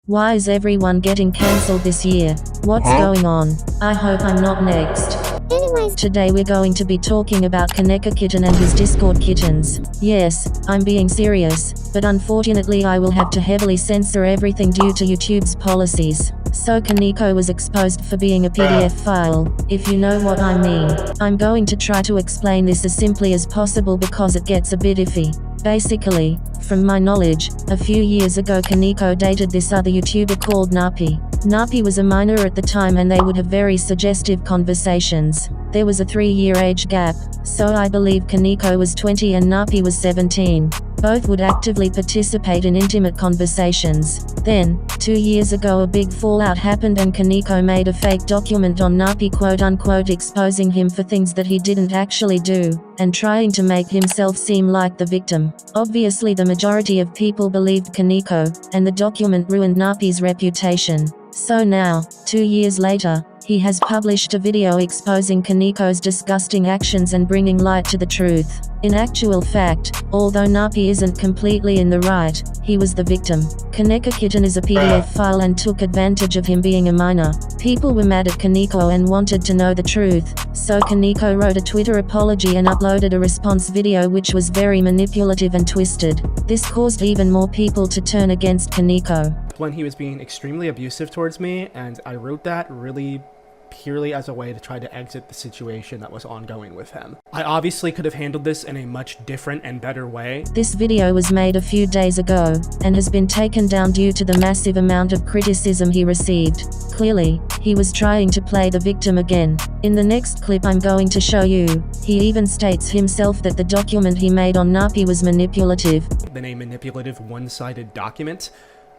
Why is everyone getting cancelled this year? What's going on? I hope I'm not next. Anyways, Today we're going to be talking about Konekokitten and his Discord kittens. Yes, I'm being serious, but unfortunately I will have to heavily censor everything due to YouTube's policies. So Koneko was exposed for being a PDF file, if you know what I mean. I'm going to try to explain this as simply as possible because it gets a bit iffy. Basically, from my knowledge, a few years ago Koneko dated this other YouTuber called Narpy. Narpy was a minor at the time and they would have very suggestive conversations. There was a 3-year age gap, so I believe Koneko was 20 and Narpy was 17. Both would actively participate in intimate conversations. Then, 2 years ago a big fallout happened and Koneko made a fake document on Narpy quote-unquote exposing him for things that he didn't actually do, and trying to make himself seem like the victim. Obviously the majority of people believed Koneko, and the document ruined Narpy's reputation. So now, 2 years later, he has published a video exposing Koneko's disgusting actions and bringing light to the truth. In actual fact, although Narpy isn't completely in the right, he was the victim. Konekokitten is a PDF file and took advantage of him being a minor. People were mad at Koneko and wanted to know the truth, so Koneko wrote a Twitter apology and uploaded a response video which was very manipulative and twisted. This caused even more people to turn against Koneko. When he was being extremely abusive towards me, and I wrote that really purely as a way to try to exit the situation that was ongoing with him. I obviously could have handled this in a much different and better way. This video was made a few days ago, and has been taken down due to the massive amount of criticism he received. Clearly, he was trying to play the victim again. In the next clip I'm going to show you, he even states himself that the document he made on Narpy was manipulative. Been a manipulative, one-sided document.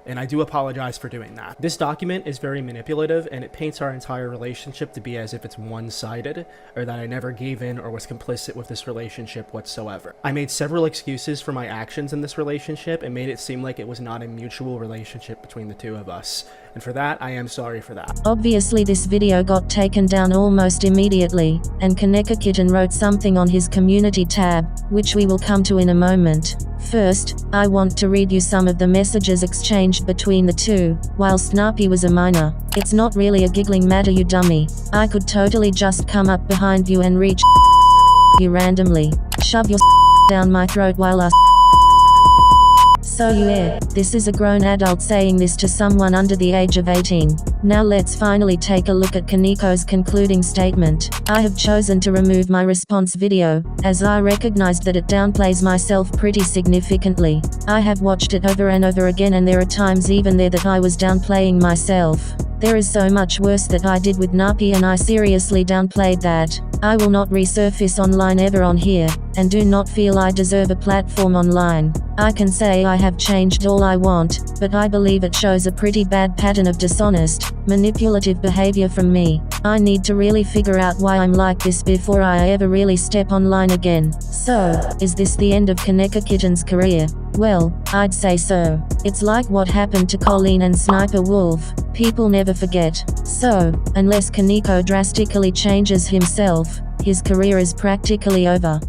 And I do apologize for doing that. This document is very manipulative and it paints our entire relationship to be as if it's one-sided, or that I never gave in or was complicit with this relationship whatsoever. I made several excuses for my actions in this relationship and made it seem like it was not a mutual relationship between the two of us. And for that, I am sorry for that. Obviously this video got taken down almost immediately, and Konekokitten wrote something on his community tab, which we will come to in a moment. First, I want to read you some of the messages exchanged between the two, whilst Narpy was a minor. It's not really a giggling matter, you dummy. I could totally just come up behind you and reach you randomly. Shove your down my throat while I So yeah, this is a grown adult saying this to someone under the age of 18. Now let's finally take a look at Koneko's concluding statement. I have chosen to remove my response video, as I recognized that it downplays myself pretty significantly. I have watched it over and over again and there are times even there that I was downplaying myself. There is so much worse that I did with Narpy and I seriously downplayed that. I will not resurface online ever on here, and do not feel I deserve a platform online. I can say I have changed all I want, but I believe it shows a pretty bad pattern of dishonest, manipulative behavior from me. I need to really figure out why I'm like this before I ever really step online again. So, is this the end of Konekokitten's career? Well, I'd say so. It's like what happened to Colleen and Sniper Wolf. People never forget. So, unless Koneko drastically changes himself, his career is practically over.